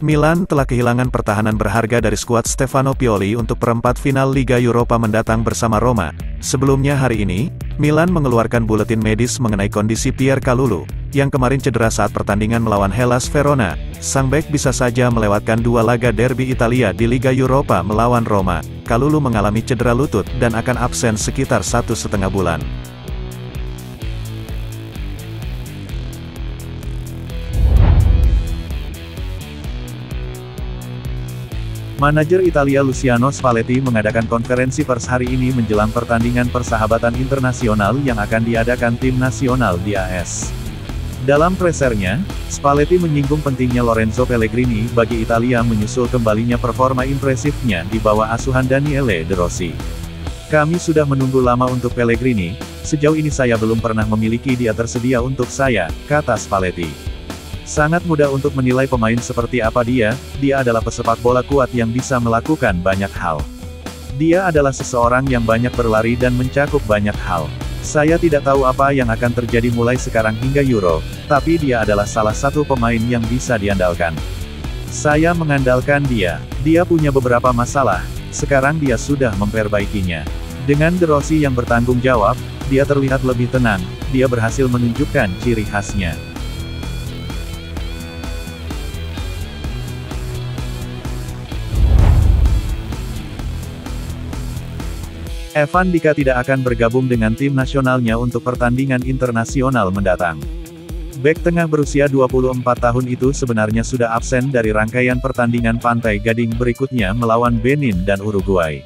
Milan telah kehilangan pertahanan berharga dari skuad Stefano Pioli untuk perempat final Liga Eropa mendatang bersama Roma. Sebelumnya hari ini, Milan mengeluarkan buletin medis mengenai kondisi Pierre Kalulu, yang kemarin cedera saat pertandingan melawan Hellas Verona. Sang bek bisa saja melewatkan dua laga derby Italia di Liga Eropa melawan Roma. Kalulu mengalami cedera lutut dan akan absen sekitar 1,5 bulan. Manajer Italia Luciano Spalletti mengadakan konferensi pers hari ini menjelang pertandingan persahabatan internasional yang akan diadakan tim nasional di AS. Dalam presernya, Spalletti menyinggung pentingnya Lorenzo Pellegrini bagi Italia menyusul kembalinya performa impresifnya di bawah asuhan Daniele De Rossi. "Kami sudah menunggu lama untuk Pellegrini, sejauh ini saya belum pernah memiliki dia tersedia untuk saya," kata Spalletti. "Sangat mudah untuk menilai pemain seperti apa dia adalah pesepak bola kuat yang bisa melakukan banyak hal. Dia adalah seseorang yang banyak berlari dan mencakup banyak hal. Saya tidak tahu apa yang akan terjadi mulai sekarang hingga Euro, tapi dia adalah salah satu pemain yang bisa diandalkan. Saya mengandalkan dia. Dia punya beberapa masalah, sekarang dia sudah memperbaikinya." Dengan De Rossi yang bertanggung jawab, dia terlihat lebih tenang, dia berhasil menunjukkan ciri khasnya. Evan Dika tidak akan bergabung dengan tim nasionalnya untuk pertandingan internasional mendatang. Bek tengah berusia 24 tahun itu sebenarnya sudah absen dari rangkaian pertandingan Pantai Gading berikutnya melawan Benin dan Uruguay.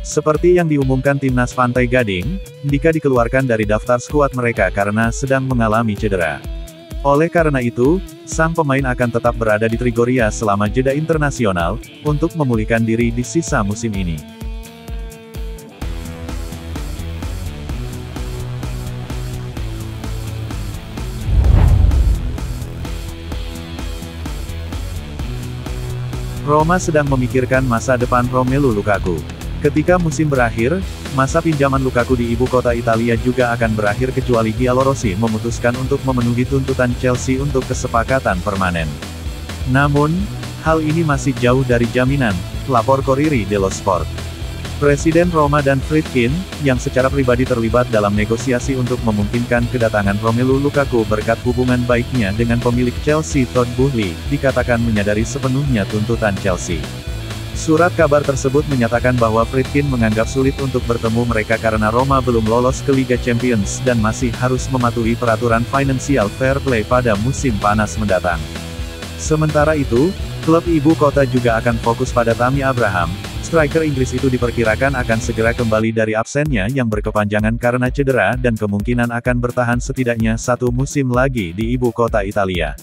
Seperti yang diumumkan timnas Pantai Gading, Dika dikeluarkan dari daftar skuad mereka karena sedang mengalami cedera. Oleh karena itu, sang pemain akan tetap berada di Trigoria selama jeda internasional, untuk memulihkan diri di sisa musim ini. Roma sedang memikirkan masa depan Romelu Lukaku. Ketika musim berakhir, masa pinjaman Lukaku di ibu kota Italia juga akan berakhir kecuali Giallorossi memutuskan untuk memenuhi tuntutan Chelsea untuk kesepakatan permanen. Namun, hal ini masih jauh dari jaminan, lapor Corriere dello Sport. Presiden Roma Dan Friedkin, yang secara pribadi terlibat dalam negosiasi untuk memungkinkan kedatangan Romelu Lukaku berkat hubungan baiknya dengan pemilik Chelsea Todd Boehly, dikatakan menyadari sepenuhnya tuntutan Chelsea. Surat kabar tersebut menyatakan bahwa Friedkin menganggap sulit untuk bertemu mereka karena Roma belum lolos ke Liga Champions dan masih harus mematuhi peraturan financial fair play pada musim panas mendatang. Sementara itu, klub ibu kota juga akan fokus pada Tammy Abraham. Striker Inggris itu diperkirakan akan segera kembali dari absennya yang berkepanjangan karena cedera dan kemungkinan akan bertahan setidaknya 1 musim lagi di ibu kota Italia.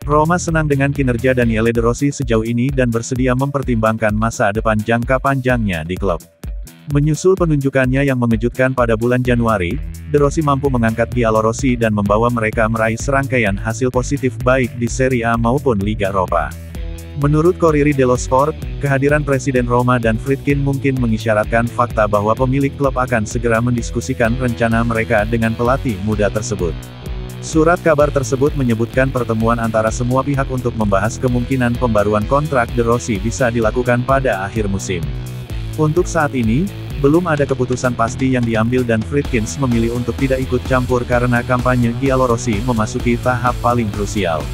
Roma senang dengan kinerja Daniele De Rossi sejauh ini dan bersedia mempertimbangkan masa depan jangka panjangnya di klub. Menyusul penunjukannya yang mengejutkan pada bulan Januari, De Rossi mampu mengangkat Giallorossi dan membawa mereka meraih serangkaian hasil positif baik di Serie A maupun Liga Eropa. Menurut Corriere dello Sport, kehadiran Presiden Roma Dan Friedkin mungkin mengisyaratkan fakta bahwa pemilik klub akan segera mendiskusikan rencana mereka dengan pelatih muda tersebut. Surat kabar tersebut menyebutkan pertemuan antara semua pihak untuk membahas kemungkinan pembaruan kontrak De Rossi bisa dilakukan pada akhir musim. Untuk saat ini, belum ada keputusan pasti yang diambil dan Friedkin memilih untuk tidak ikut campur karena kampanye Giallorossi memasuki tahap paling krusial.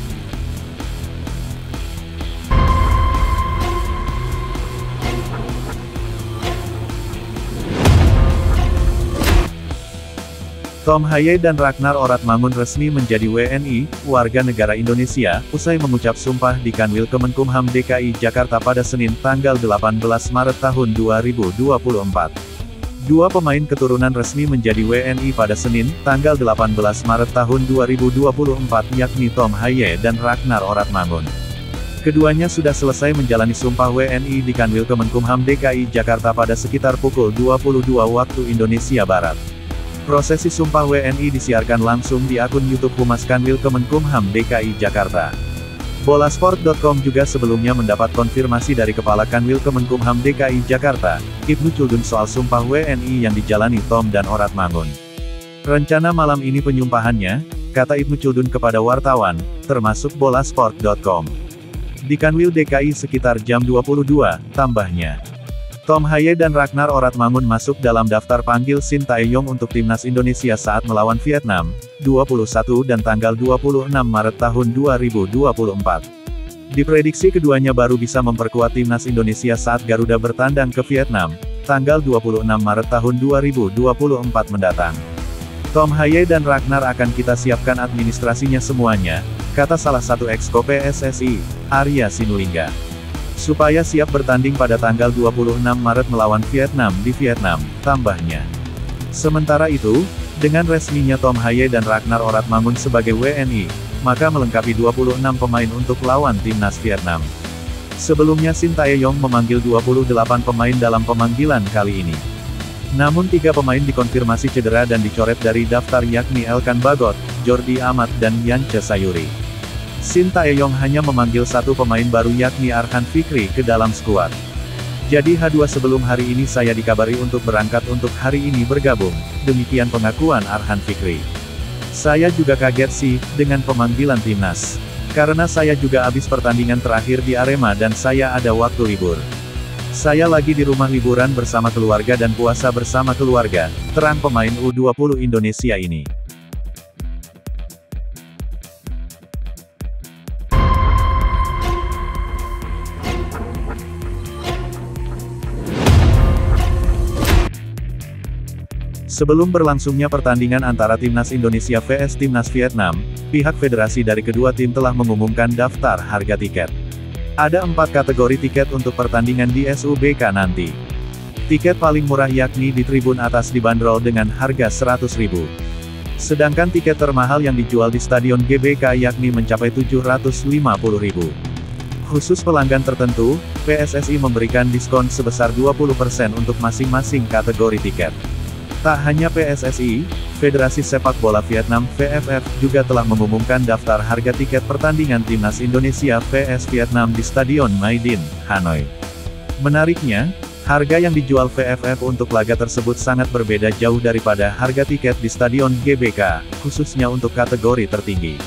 Tom Haye dan Ragnar Oratmangun resmi menjadi WNI, warga negara Indonesia, usai mengucap sumpah di Kanwil Kemenkumham DKI Jakarta pada Senin tanggal 18 Maret tahun 2024. Dua pemain keturunan resmi menjadi WNI pada Senin, tanggal 18 Maret tahun 2024 yakni Tom Haye dan Ragnar Oratmangun. Keduanya sudah selesai menjalani sumpah WNI di Kanwil Kemenkumham DKI Jakarta pada sekitar pukul 22 waktu Indonesia Barat. Prosesi sumpah WNI disiarkan langsung di akun YouTube Humas Kanwil Kemenkumham DKI Jakarta. Bolasport.com juga sebelumnya mendapat konfirmasi dari Kepala Kanwil Kemenkumham DKI Jakarta, Ibnu Culdun soal sumpah WNI yang dijalani Tom dan Oratmangun. Rencana malam ini penyumpahannya, kata Ibnu Chudun kepada wartawan, termasuk bolasport.com. Di Kanwil DKI sekitar jam 22, tambahnya. Tom Haye dan Ragnar Oratmangun masuk dalam daftar panggil Shin Tae-yong untuk timnas Indonesia saat melawan Vietnam, 21 dan tanggal 26 Maret tahun 2024. Diprediksi keduanya baru bisa memperkuat timnas Indonesia saat Garuda bertandang ke Vietnam, tanggal 26 Maret tahun 2024 mendatang. Tom Haye dan Ragnar akan kita siapkan administrasinya semuanya, kata salah satu exco PSSI, Arya Sinulinga. Supaya siap bertanding pada tanggal 26 Maret melawan Vietnam di Vietnam, tambahnya. Sementara itu, dengan resminya Tom Haye dan Ragnar Oratmangun sebagai WNI, maka melengkapi 26 pemain untuk lawan timnas Vietnam. Sebelumnya Shin Tae-yong memanggil 28 pemain dalam pemanggilan kali ini. Namun 3 pemain dikonfirmasi cedera dan dicoret dari daftar yakni Elkan Bagot, Jordi Amat dan Yance Sayuri. Shin Tae-yong hanya memanggil 1 pemain baru yakni Arhan Fikri ke dalam skuad. Jadi H2 sebelum hari ini saya dikabari untuk berangkat untuk hari ini bergabung, demikian pengakuan Arhan Fikri. Saya juga kaget sih, dengan pemanggilan timnas. Karena saya juga habis pertandingan terakhir di Arema dan saya ada waktu libur. Saya lagi di rumah liburan bersama keluarga dan puasa bersama keluarga, terang pemain U20 Indonesia ini. Sebelum berlangsungnya pertandingan antara Timnas Indonesia vs Timnas Vietnam, pihak federasi dari kedua tim telah mengumumkan daftar harga tiket. Ada 4 kategori tiket untuk pertandingan di SUBK nanti. Tiket paling murah yakni di tribun atas dibanderol dengan harga Rp100.000. Sedangkan tiket termahal yang dijual di Stadion GBK yakni mencapai Rp750.000. Khusus pelanggan tertentu, PSSI memberikan diskon sebesar 20% untuk masing-masing kategori tiket. Tak hanya PSSI, Federasi Sepak Bola Vietnam (VFF) juga telah mengumumkan daftar harga tiket pertandingan Timnas Indonesia vs Vietnam di Stadion My Dinh, Hanoi. Menariknya, harga yang dijual VFF untuk laga tersebut sangat berbeda jauh daripada harga tiket di Stadion GBK, khususnya untuk kategori tertinggi.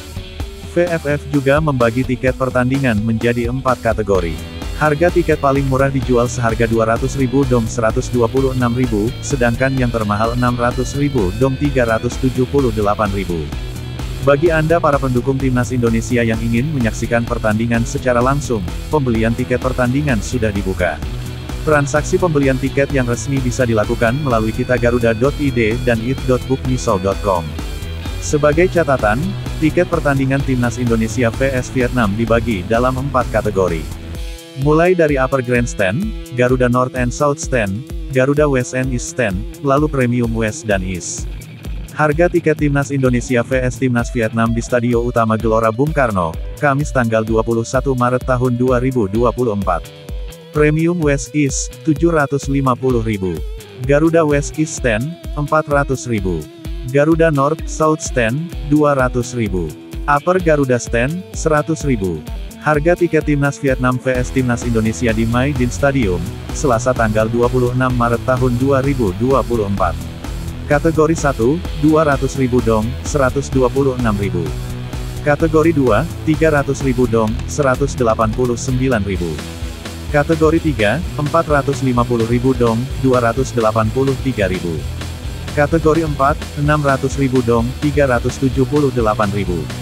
VFF juga membagi tiket pertandingan menjadi 4 kategori. Harga tiket paling murah dijual seharga Rp200.000 dong Rp126.000, sedangkan yang termahal Rp600.000 dong Rp378.000. Bagi Anda para pendukung Timnas Indonesia yang ingin menyaksikan pertandingan secara langsung, pembelian tiket pertandingan sudah dibuka. Transaksi pembelian tiket yang resmi bisa dilakukan melalui kitagaruda.id dan it.bookmyshow.com. Sebagai catatan, tiket pertandingan Timnas Indonesia vs Vietnam dibagi dalam 4 kategori. Mulai dari Upper Grandstand, Garuda North and South Stand, Garuda West and East Stand, lalu Premium West dan East. Harga tiket Timnas Indonesia vs Timnas Vietnam di Stadion Utama Gelora Bung Karno, Kamis tanggal 21 Maret tahun 2024. Premium West East, Rp750.000. Garuda West East Stand, Rp400.000. Garuda North South Stand, Rp200.000. Upper Garuda Stand, Rp100.000. Harga tiket Timnas Vietnam vs Timnas Indonesia di My Dinh Stadium, Selasa tanggal 26 Maret tahun 2024. Kategori 1, Rp200.000 dong, Rp126.000. Kategori 2, Rp300.000 dong, Rp189.000. Kategori 3, Rp450.000 dong, Rp283.000. Kategori 4, Rp600.000 dong, Rp378.000.